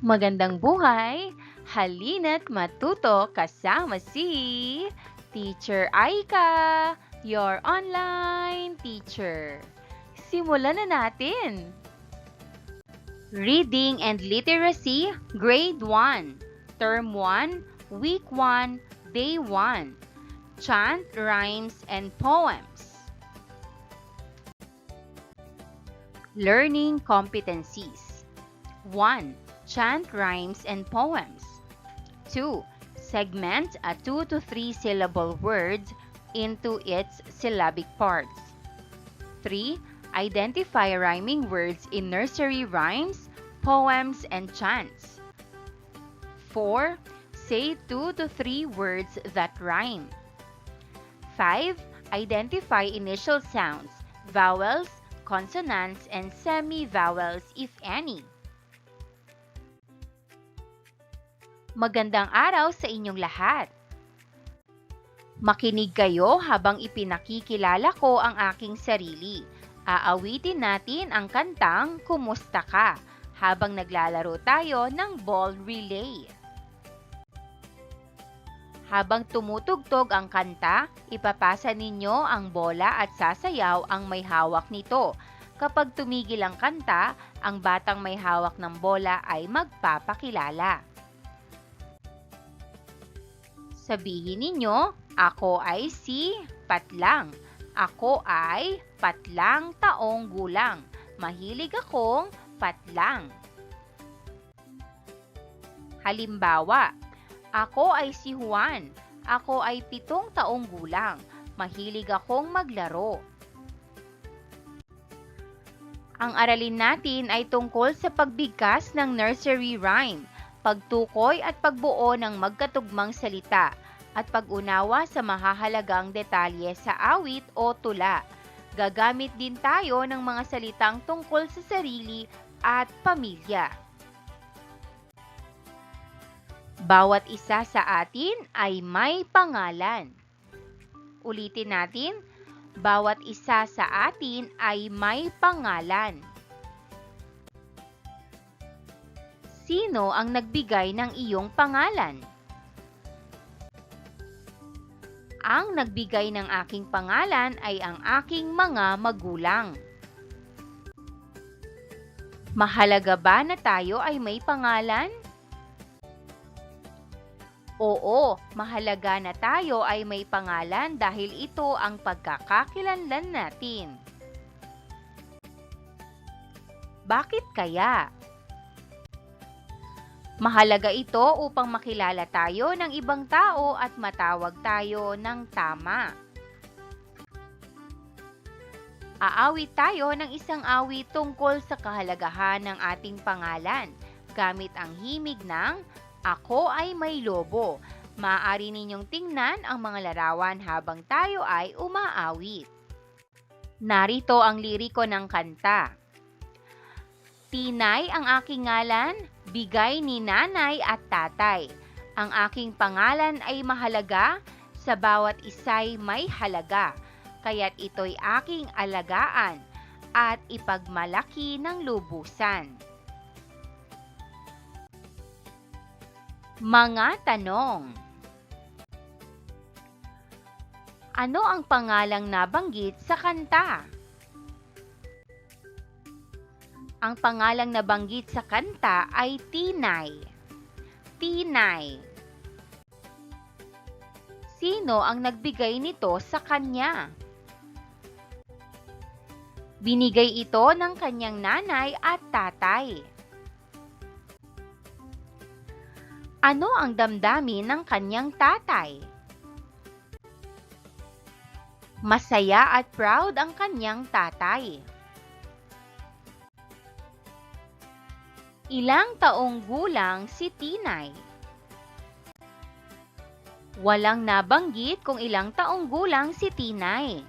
Magandang buhay! Halina't matuto kasama si Teacher Aika, your online teacher. Simulan na natin! Reading and Literacy, Grade 1, Term 1, Week 1, Day 1. Chant, Rhymes, and Poems. Learning Competencies. 1. Chant rhymes and poems. 2. Segment a 2 to 3 syllable word into its syllabic parts. 3. Identify rhyming words in nursery rhymes, poems, and chants. 4. Say 2 to 3 words that rhyme. 5. Identify initial sounds, vowels, consonants, and semi-vowels if any. Magandang araw sa inyong lahat! Makinig kayo habang ipinakikilala ko ang aking sarili. Aawitin natin ang kantang Kumusta Ka habang naglalaro tayo ng ball relay. Habang tumutugtog ang kanta, ipapasa ninyo ang bola at sasayaw ang may hawak nito. Kapag tumigil ang kanta, ang batang may hawak ng bola ay magpapakilala. Sabihin ninyo, ako ay si Patlang. Ako ay patlang taong gulang. Mahilig akong patlang. Halimbawa, ako ay si Juan. Ako ay 7 taong gulang. Mahilig akong maglaro. Ang aralin natin ay tungkol sa pagbigkas ng nursery rhyme, pagtukoy at pagbuo ng magkatugmang salita, at pag-unawa sa mahahalagang detalye sa awit o tula. Gagamit din tayo ng mga salitang tungkol sa sarili at pamilya. Bawat isa sa atin ay may pangalan. Ulitin natin, bawat isa sa atin ay may pangalan. Sino ang nagbigay ng iyong pangalan? Ang nagbigay ng aking pangalan ay ang aking mga magulang. Mahalaga ba na tayo ay may pangalan? Oo, mahalaga na tayo ay may pangalan dahil ito ang pagkakakilanlan natin. Bakit kaya? Mahalaga ito upang makilala tayo ng ibang tao at matawag tayo ng tama. Aawit tayo ng isang awit tungkol sa kahalagahan ng ating pangalan gamit ang himig ng Ako ay may lobo. Maaari ninyong tingnan ang mga larawan habang tayo ay umaawit. Narito ang liriko ng kanta. Tinay ang aking ngalan, bigay ni nanay at tatay. Ang aking pangalan ay mahalaga, sa bawat isa'y may halaga. Kaya't ito'y aking alagaan at ipagmalaki ng lubusan. Mga tanong. Ano ang pangalang nabanggit sa kanta? Ang pangalang nabanggit sa kanta ay Tinay. Tinay. Sino ang nagbigay nito sa kanya? Binigay ito ng kanyang nanay at tatay. Ano ang damdamin ng kanyang tatay? Masaya at proud ang kanyang tatay. Ilang taong gulang si Tinay? Walang nabanggit kung ilang taong gulang si Tinay.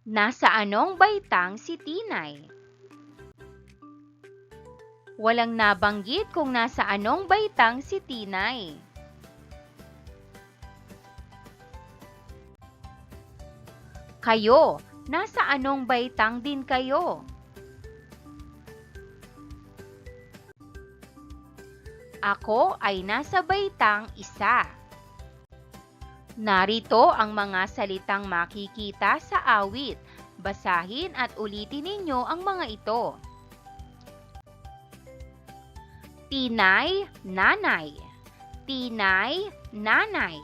Nasa anong baitang si Tinay? Walang nabanggit kung nasa anong baitang si Tinay. Kayo, nasa anong baitang din kayo? Ako ay nasa baitang isa. Narito ang mga salitang makikita sa awit. Basahin at ulitin ninyo ang mga ito. Tinay, nanay. Tinay, nanay.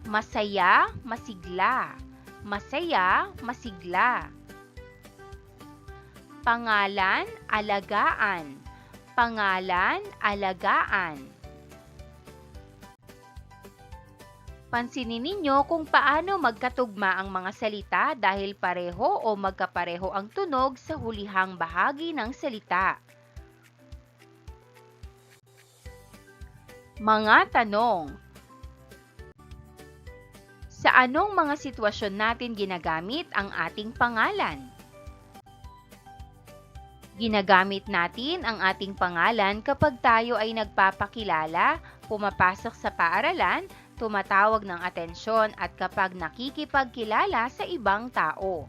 Masaya, masigla. Masaya, masigla. Pangalan, alagaan. Pangalan, alagaan. Pansinin ninyo kung paano magkatugma ang mga salita dahil pareho o magkapareho ang tunog sa hulihang bahagi ng salita. Mga tanong. Sa anong mga sitwasyon natin ginagamit ang ating pangalan? Ginagamit natin ang ating pangalan kapag tayo ay nagpapakilala, pumapasok sa paaralan, tumatawag ng atensyon at kapag nakikipagkilala sa ibang tao.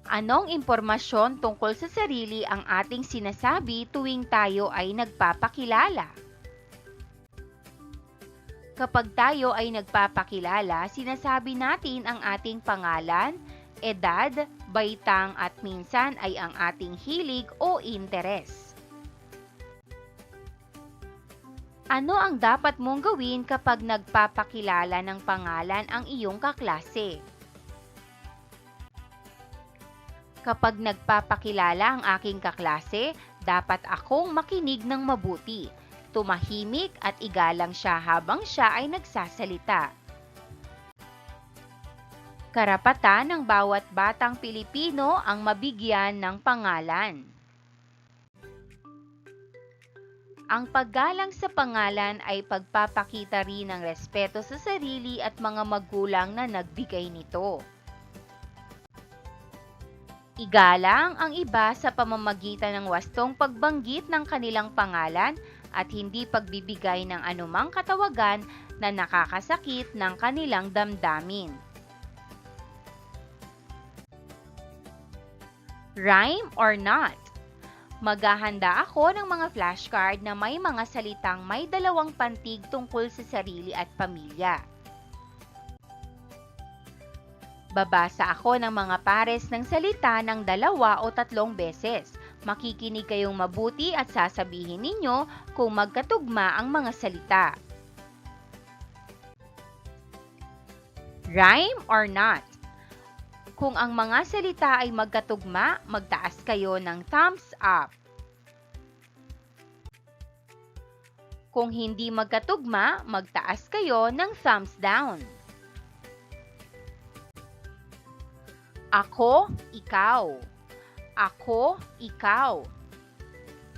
Anong impormasyon tungkol sa sarili ang ating sinasabi tuwing tayo ay nagpapakilala? Kapag tayo ay nagpapakilala, sinasabi natin ang ating pangalan, edad, baitang at minsan ay ang ating hilig o interes. Ano ang dapat mong gawin kapag nagpapakilala ng pangalan ang iyong kaklase? Kapag nagpapakilala ang aking kaklase, dapat akong makinig ng mabuti, tumahimik at igalang siya habang siya ay nagsasalita. Karapatan ng bawat batang Pilipino ang mabigyan ng pangalan. Ang paggalang sa pangalan ay pagpapakita rin ng respeto sa sarili at mga magulang na nagbigay nito. Igalang ang iba sa pamamagitan ng wastong pagbanggit ng kanilang pangalan at hindi pagbibigay ng anumang katawagan na nakakasakit ng kanilang damdamin. Rhyme or not? Maghahanda ako ng mga flashcard na may mga salitang may dalawang pantig tungkol sa sarili at pamilya. Babasa ako ng mga pares ng salita ng 2 o 3 beses. Makikinig kayong mabuti at sasabihin ninyo kung magkatugma ang mga salita. Rhyme or not? Kung ang mga salita ay magkatugma, magtaas kayo ng thumbs up. Kung hindi magkatugma, magtaas kayo ng thumbs down. Ako, ikaw. Ako, ikaw.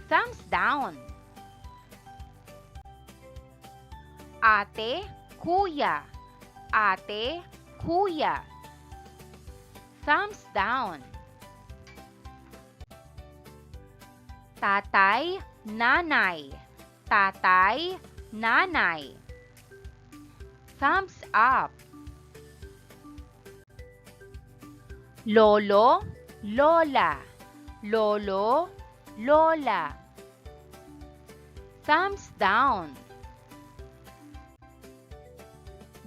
Thumbs down. Ate, kuya. Ate, kuya. Thumbs down. Tatay, nanay. Tatay, nanay. Thumbs up. Lolo, lola. Lolo, lola. Thumbs down.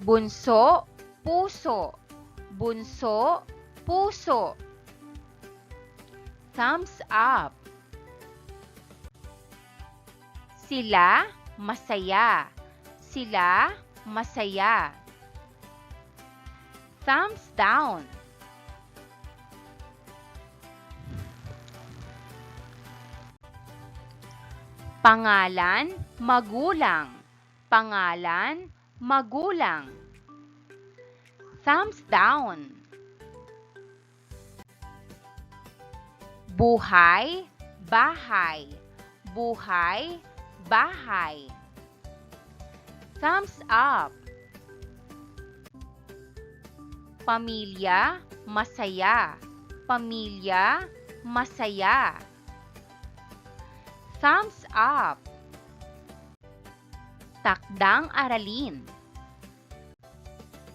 Bunso, puso. Bunso, puso. Thumbs up. Sila, masaya. Sila, masaya. Thumbs down. Pangalan, magulang. Pangalan, magulang. Thumbs down. Buhay, bahay. Buhay, bahay. Thumbs up. Pamilya, masaya. Pamilya, masaya. Thumbs up. Takdang aralin.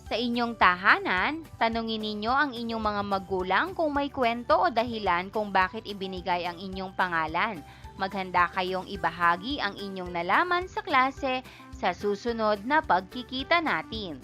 Sa inyong tahanan, tanungin ninyo ang inyong mga magulang kung may kwento o dahilan kung bakit ibinigay ang inyong pangalan. Maghanda kayong ibahagi ang inyong nalaman sa klase sa susunod na pagkikita natin.